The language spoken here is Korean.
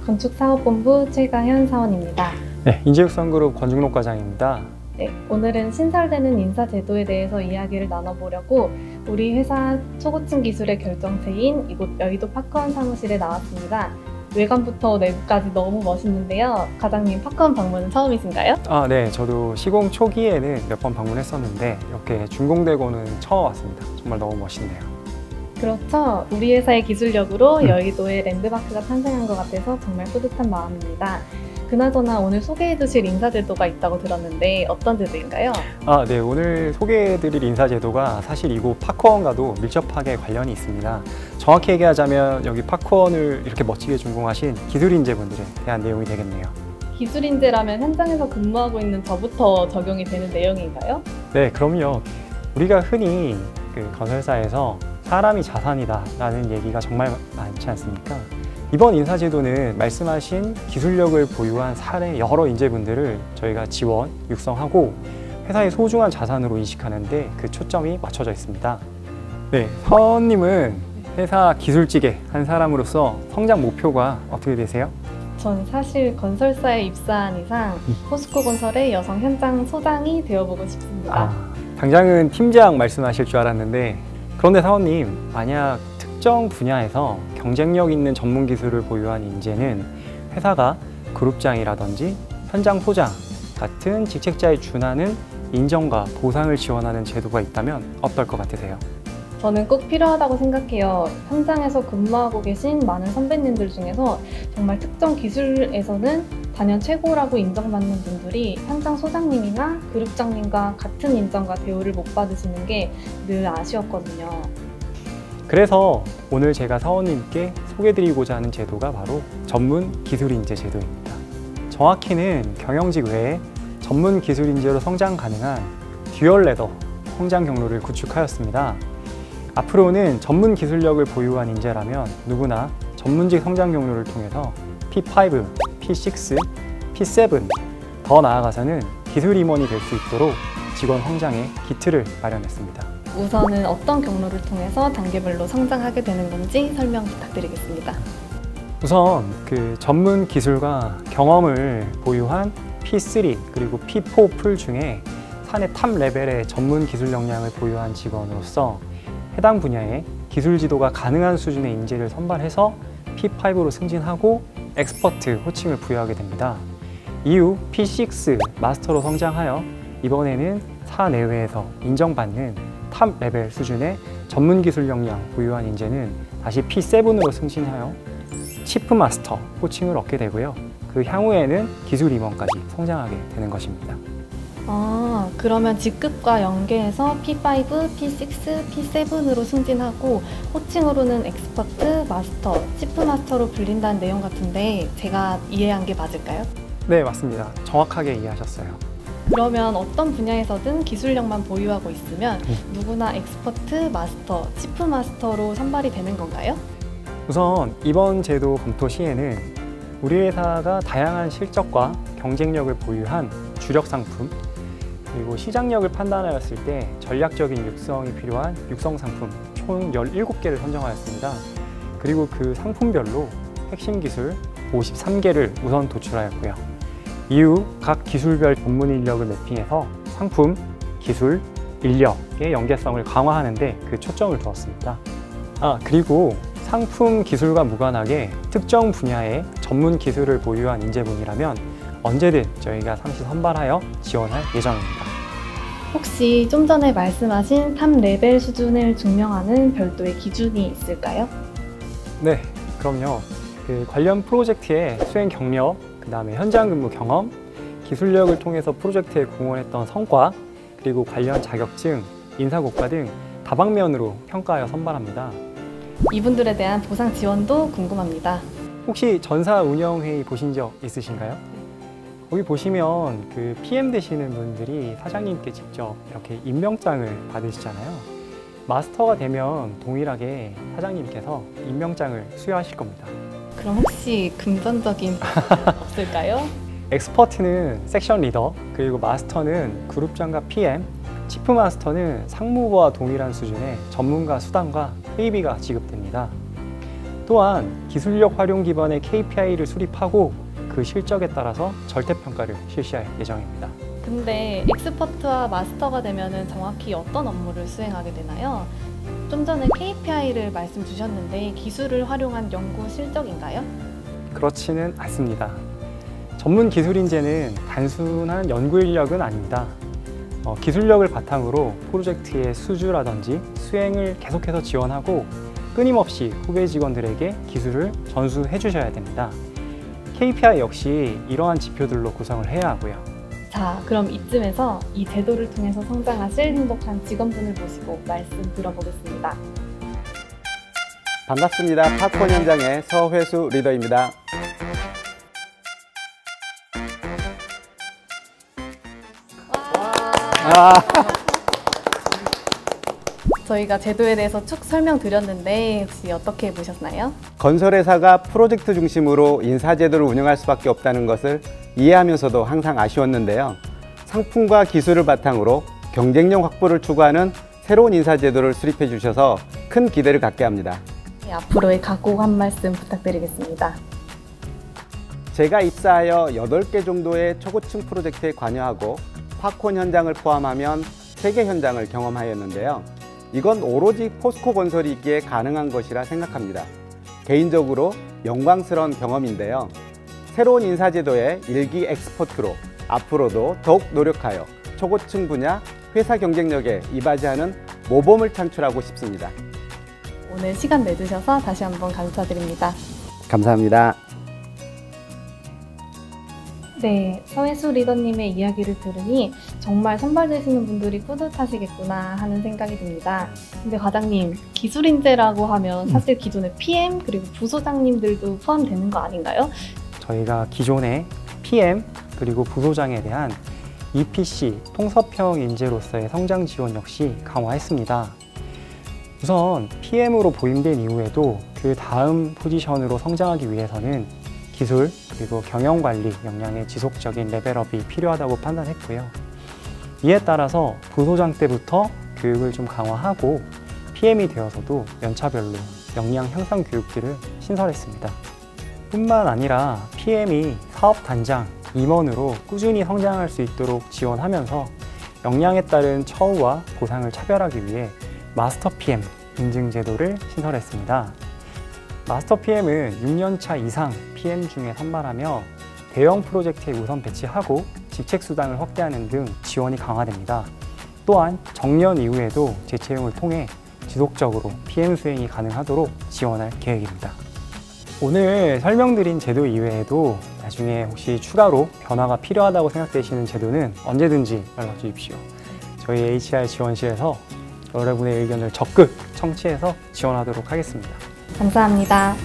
건축사업본부 최가현 사원입니다. 네, 인재육성그룹 권중록 과장입니다. 네, 오늘은 신설되는 인사제도에 대해서 이야기를 나눠보려고 우리 회사 초고층 기술의 결정체인 이곳 여의도 파크원 사무실에 나왔습니다. 외관부터 내부까지 너무 멋있는데요. 과장님, 파크원 방문은 처음이신가요? 네, 저도 시공 초기에는 몇 번 방문했었는데 이렇게 준공되고는 처음 왔습니다. 정말 너무 멋있네요. 그렇죠. 우리 회사의 기술력으로 여의도에 랜드마크가 탄생한 것 같아서 정말 뿌듯한 마음입니다. 그나저나 오늘 소개해 주실 인사제도가 있다고 들었는데 어떤 제도인가요? 네, 오늘 소개해 드릴 인사제도가 사실 이곳 파크원과도 밀접하게 관련이 있습니다. 정확히 얘기하자면 여기 파크원을 이렇게 멋지게 준공하신 기술인재분들에 대한 내용이 되겠네요. 기술인재라면 현장에서 근무하고 있는 저부터 적용이 되는 내용인가요? 네, 그럼요. 우리가 흔히 건설사에서 사람이 자산이다 라는 얘기가 정말 많지 않습니까? 이번 인사제도는 말씀하신 기술력을 보유한 사내 여러 인재분들을 저희가 지원, 육성하고 회사의 소중한 자산으로 인식하는 데 그 초점이 맞춰져 있습니다. 네, 사원님은 회사 기술직의 한 사람으로서 성장 목표가 어떻게 되세요? 전 사실 건설사에 입사한 이상 포스코건설의 여성 현장 소장이 되어보고 싶습니다. 당장은 팀장 말씀하실 줄 알았는데, 그런데 사원님, 만약 특정 분야에서 경쟁력 있는 전문 기술을 보유한 인재는 회사가 그룹장이라든지 현장 소장 같은 직책자에 준하는 인정과 보상을 지원하는 제도가 있다면 어떨 것 같으세요? 저는 꼭 필요하다고 생각해요. 현장에서 근무하고 계신 많은 선배님들 중에서 정말 특정 기술에서는 단연 최고라고 인정받는 분들이 현장 소장님이나 그룹장님과 같은 인정과 대우를 못 받으시는 게 늘 아쉬웠거든요. 그래서 오늘 제가 사원님께 소개드리고자 하는 제도가 바로 전문 기술인재 제도입니다. 정확히는 경영직 외에 전문 기술인재로 성장 가능한 듀얼 레더 성장 경로를 구축하였습니다. 앞으로는 전문 기술력을 보유한 인재라면 누구나 전문직 성장 경로를 통해서 P5, P6, P7, 더 나아가서는 기술 임원이 될 수 있도록 직원 성장의 기틀을 마련했습니다. 우선은 어떤 경로를 통해서 단계별로 성장하게 되는 건지 설명 부탁드리겠습니다. 우선 전문 기술과 경험을 보유한 P3 그리고 P4 풀 중에 사내 탑 레벨의 전문 기술 역량을 보유한 직원으로서 해당 분야에 기술 지도가 가능한 수준의 인재를 선발해서 P5로 승진하고 엑스퍼트 호칭을 부여하게 됩니다. 이후 P6 마스터로 성장하여 이번에는 사내외에서 인정받는 탑 레벨 수준의 전문 기술 역량 보유한 인재는 다시 P7으로 승진하여 치프 마스터 호칭을 얻게 되고요. 그 향후에는 기술 임원까지 성장하게 되는 것입니다. 그러면 직급과 연계해서 P5, P6, P7으로 승진하고 호칭으로는 엑스퍼트, 마스터, 치프 마스터로 불린다는 내용 같은데 제가 이해한 게 맞을까요? 네, 맞습니다. 정확하게 이해하셨어요. 그러면 어떤 분야에서든 기술력만 보유하고 있으면 누구나 엑스퍼트, 마스터, 치프 마스터로 선발이 되는 건가요? 우선 이번 제도 검토 시에는 우리 회사가 다양한 실적과 경쟁력을 보유한 주력 상품, 그리고 시장력을 판단하였을 때 전략적인 육성이 필요한 육성 상품 총 17개를 선정하였습니다. 그리고 그 상품별로 핵심 기술 53개를 우선 도출하였고요. 이후 각 기술별 전문 인력을 매핑해서 상품, 기술, 인력의 연계성을 강화하는 데 그 초점을 두었습니다. 그리고 상품 기술과 무관하게 특정 분야의 전문 기술을 보유한 인재분이라면 언제든 저희가 상시 선발하여 지원할 예정입니다. 혹시 좀 전에 말씀하신 탑 레벨 수준을 증명하는 별도의 기준이 있을까요? 네, 그럼요. 관련 프로젝트의 수행 경력, 그 다음에 현장 근무 경험, 기술력을 통해서 프로젝트에 공헌했던 성과, 그리고 관련 자격증, 인사고과 등 다방면으로 평가하여 선발합니다. 이분들에 대한 보상 지원도 궁금합니다. 혹시 전사 운영회의 보신 적 있으신가요? 거기 보시면 PM 되시는 분들이 사장님께 직접 이렇게 임명장을 받으시잖아요. 마스터가 되면 동일하게 사장님께서 임명장을 수여하실 겁니다. 그럼 혹시 금전적인 없을까요? 엑스퍼트는 섹션 리더, 그리고 마스터는 그룹장과 PM, 치프 마스터는 상무부와 동일한 수준의 전문가 수당과 회의비가 지급됩니다. 또한 기술력 활용 기반의 KPI를 수립하고 그 실적에 따라서 절대평가를 실시할 예정입니다. 근데 엑스퍼트와 마스터가 되면은 정확히 어떤 업무를 수행하게 되나요? 좀 전에 KPI를 말씀 주셨는데 기술을 활용한 연구 실적인가요? 그렇지는 않습니다. 전문 기술 인재는 단순한 연구 인력은 아닙니다. 기술력을 바탕으로 프로젝트의 수주라든지 수행을 계속해서 지원하고 끊임없이 후배 직원들에게 기술을 전수해 주셔야 됩니다. KPI 역시 이러한 지표들로 구성을 해야 하고요. 자, 그럼 이쯤에서 이 제도를 통해서 성장하실 행복한 직원분을 모시고 말씀 들어보겠습니다. 반갑습니다. 팝콘 현장의 서회수 리더입니다. 저희가 제도에 대해서 쭉 설명드렸는데 혹시 어떻게 보셨나요? 건설회사가 프로젝트 중심으로 인사제도를 운영할 수밖에 없다는 것을 이해하면서도 항상 아쉬웠는데요. 상품과 기술을 바탕으로 경쟁력 확보를 추구하는 새로운 인사제도를 수립해 주셔서 큰 기대를 갖게 합니다. 네, 앞으로의 각오 한 말씀 부탁드리겠습니다. 제가 입사하여 8개 정도의 초고층 프로젝트에 관여하고 팝콘 현장을 포함하면 3개 현장을 경험하였는데요. 이건 오로지 포스코 건설이 있기에 가능한 것이라 생각합니다. 개인적으로 영광스러운 경험인데요. 새로운 인사제도의 일기 엑스퍼트로 앞으로도 더욱 노력하여 초고층 분야 회사 경쟁력에 이바지하는 모범을 창출하고 싶습니다. 오늘 시간 내주셔서 다시 한번 감사드립니다. 감사합니다. 네, 서회수 리더님의 이야기를 들으니 정말 선발되시는 분들이 뿌듯하시겠구나 하는 생각이 듭니다. 근데 과장님, 기술인재라고 하면 사실 기존의 PM 그리고 부소장님들도 포함되는 거 아닌가요? 저희가 기존의 PM 그리고 부소장에 대한 EPC 통섭형 인재로서의 성장 지원 역시 강화했습니다. 우선 PM으로 보임된 이후에도 그 다음 포지션으로 성장하기 위해서는 기술 그리고 경영관리 역량의 지속적인 레벨업이 필요하다고 판단했고요. 이에 따라서 부소장 때부터 교육을 좀 강화하고 PM이 되어서도 연차별로 역량 향상 교육들을 신설했습니다. 뿐만 아니라 PM이 사업단장, 임원으로 꾸준히 성장할 수 있도록 지원하면서 역량에 따른 처우와 보상을 차별하기 위해 마스터 PM 인증 제도를 신설했습니다. 마스터 PM은 6년차 이상 PM 중에 선발하며 대형 프로젝트에 우선 배치하고 직책 수당을 확대하는 등 지원이 강화됩니다. 또한 정년 이후에도 재채용을 통해 지속적으로 PM 수행이 가능하도록 지원할 계획입니다. 오늘 설명드린 제도 이외에도 나중에 혹시 추가로 변화가 필요하다고 생각되시는 제도는 언제든지 연락 주십시오. 저희 HR 지원실에서 여러분의 의견을 적극 청취해서 지원하도록 하겠습니다. 감사합니다.